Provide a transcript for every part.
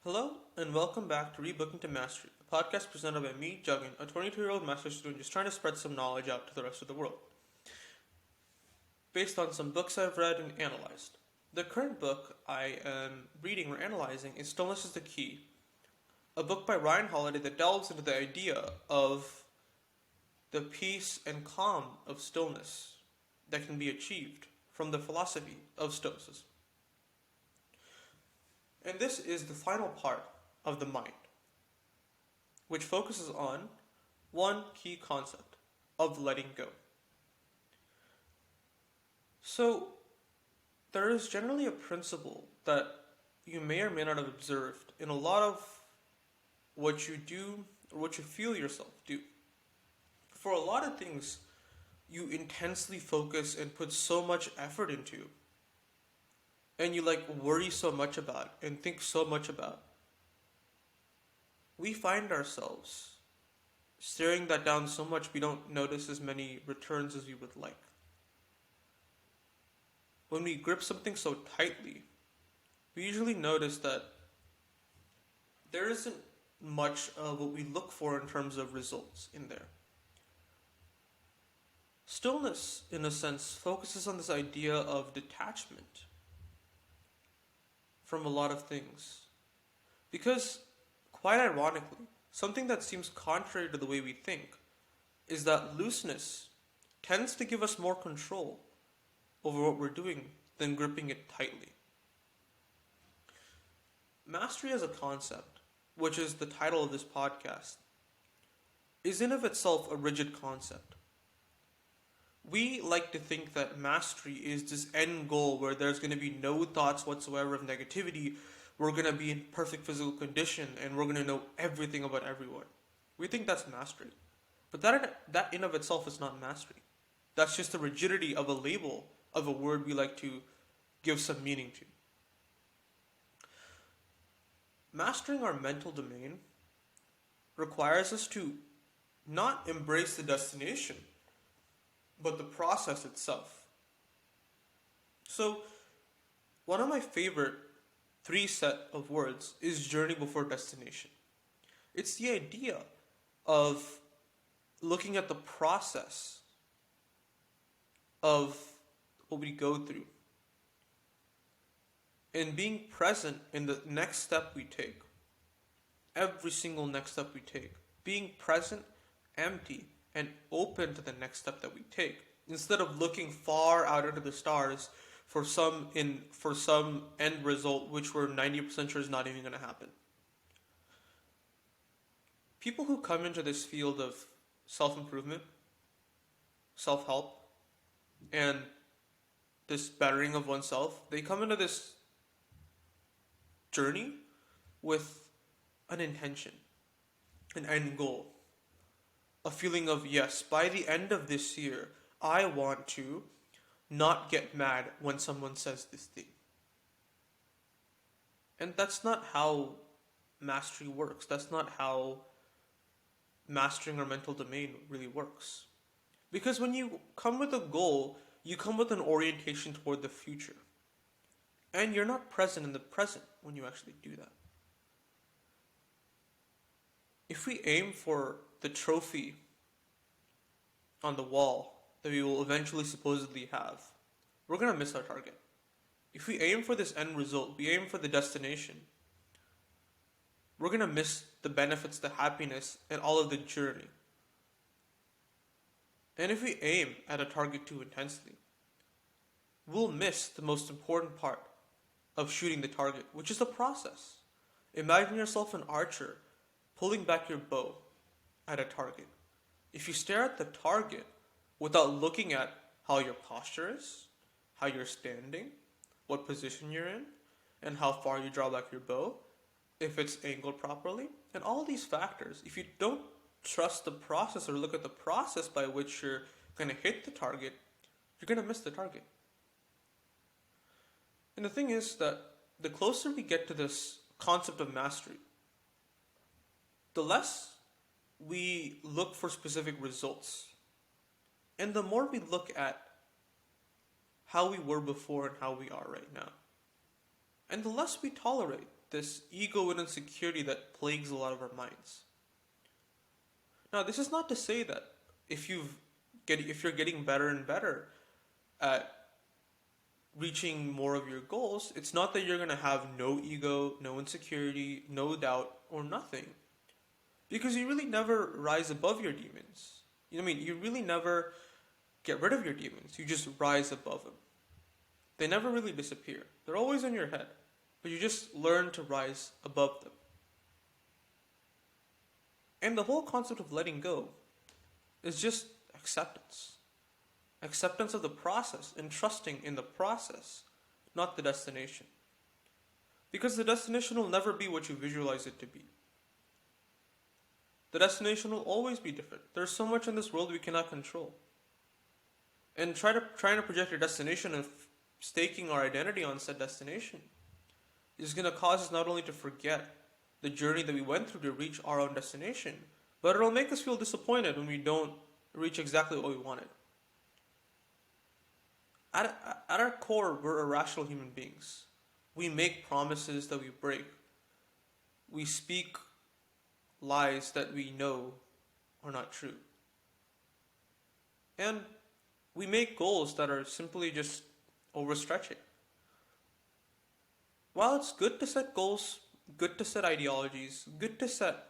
Hello, and welcome back to Rebooking to Mastery, a podcast presented by me, Juggin, a 22-year-old master's student just trying to spread some knowledge out to the rest of the world, based on some books I've read and analyzed. The current book I am reading or analyzing is Stillness is the Key, a book by Ryan Holiday that delves into the idea of the peace and calm of stillness that can be achieved from the philosophy of Stoicism. And this is the final part of the mind, which focuses on one key concept of letting go. So, there is generally a principle that you may or may not have observed in a lot of what you do or what you feel yourself do. For a lot of things, you intensely focus and put so much effort into, and you worry so much about and think so much about, we find ourselves staring that down so much we don't notice as many returns as we would like. When we grip something so tightly, we usually notice that there isn't much of what we look for in terms of results in there. Stillness, in a sense, focuses on this idea of detachment from a lot of things. Because, quite ironically, something that seems contrary to the way we think is that looseness tends to give us more control over what we're doing than gripping it tightly. Mastery as a concept, which is the title of this podcast, is in of itself a rigid concept. We like to think that mastery is this end goal where there's going to be no thoughts whatsoever of negativity, we're going to be in perfect physical condition, and we're going to know everything about everyone. We think that's mastery. But that in of itself is not mastery. That's just the rigidity of a label of a word we like to give some meaning to. Mastering our mental domain requires us to not embrace the destination, but the process itself. So, one of my favorite 3 set of words is journey before destination. It's the idea of looking at the process of what we go through and being present in the next step we take. Every single next step we take. Being present, empty, and open to the next step that we take, instead of looking far out into the stars for some end result which we're 90% sure is not even going to happen. People who come into this field of self-improvement, self-help, and this bettering of oneself, they come into this journey with an intention, an end goal. A feeling of, yes, by the end of this year, I want to not get mad when someone says this thing. And that's not how mastery works. That's not how mastering our mental domain really works. Because when you come with a goal, you come with an orientation toward the future. And you're not present in the present when you actually do that. If we aim for the trophy on the wall that we will eventually supposedly have, we're going to miss our target. If we aim for this end result, we aim for the destination, we're going to miss the benefits, the happiness, and all of the journey. And if we aim at a target too intensely, we'll miss the most important part of shooting the target, which is the process. Imagine yourself an archer pulling back your bow at a target. If you stare at the target without looking at how your posture is, how you're standing, what position you're in, and how far you draw back your bow, if it's angled properly, and all these factors, if you don't trust the process or look at the process by which you're going to hit the target, you're going to miss the target. And the thing is that the closer we get to this concept of mastery, the less we look for specific results. And the more we look at how we were before and how we are right now. And the less we tolerate this ego and insecurity that plagues a lot of our minds. Now, this is not to say that if you're getting better and better at reaching more of your goals, it's not that you're going to have no ego, no insecurity, no doubt, or nothing. Because you really never rise above your demons. You know what I mean? You really never get rid of your demons. You just rise above them. They never really disappear. They're always in your head. But you just learn to rise above them. And the whole concept of letting go is just acceptance. Acceptance of the process and trusting in the process, not the destination. Because the destination will never be what you visualize it to be. The destination will always be different. There's so much in this world we cannot control. And trying to project your destination and staking our identity on said destination is going to cause us not only to forget the journey that we went through to reach our own destination, but it'll make us feel disappointed when we don't reach exactly what we wanted. At our core, we're irrational human beings. We make promises that we break. We speak lies that we know are not true. And we make goals that are simply just overstretching. While it's good to set goals, good to set ideologies, good to set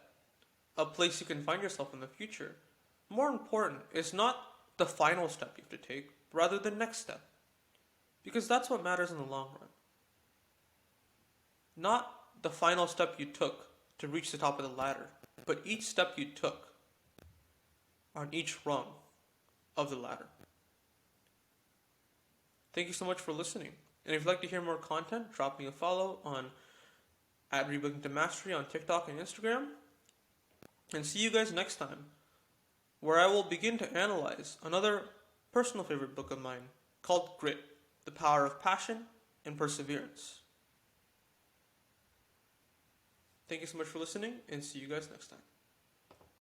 a place you can find yourself in the future, more important is not the final step you have to take, but rather the next step. Because that's what matters in the long run. Not the final step you took to reach the top of the ladder, but each step you took on each rung of the ladder. Thank you so much for listening. And if you'd like to hear more content, drop me a follow on @RebootingToMastery on TikTok and Instagram. And see you guys next time, where I will begin to analyze another personal favorite book of mine called Grit, The Power of Passion and Perseverance. Thank you so much for listening, and see you guys next time.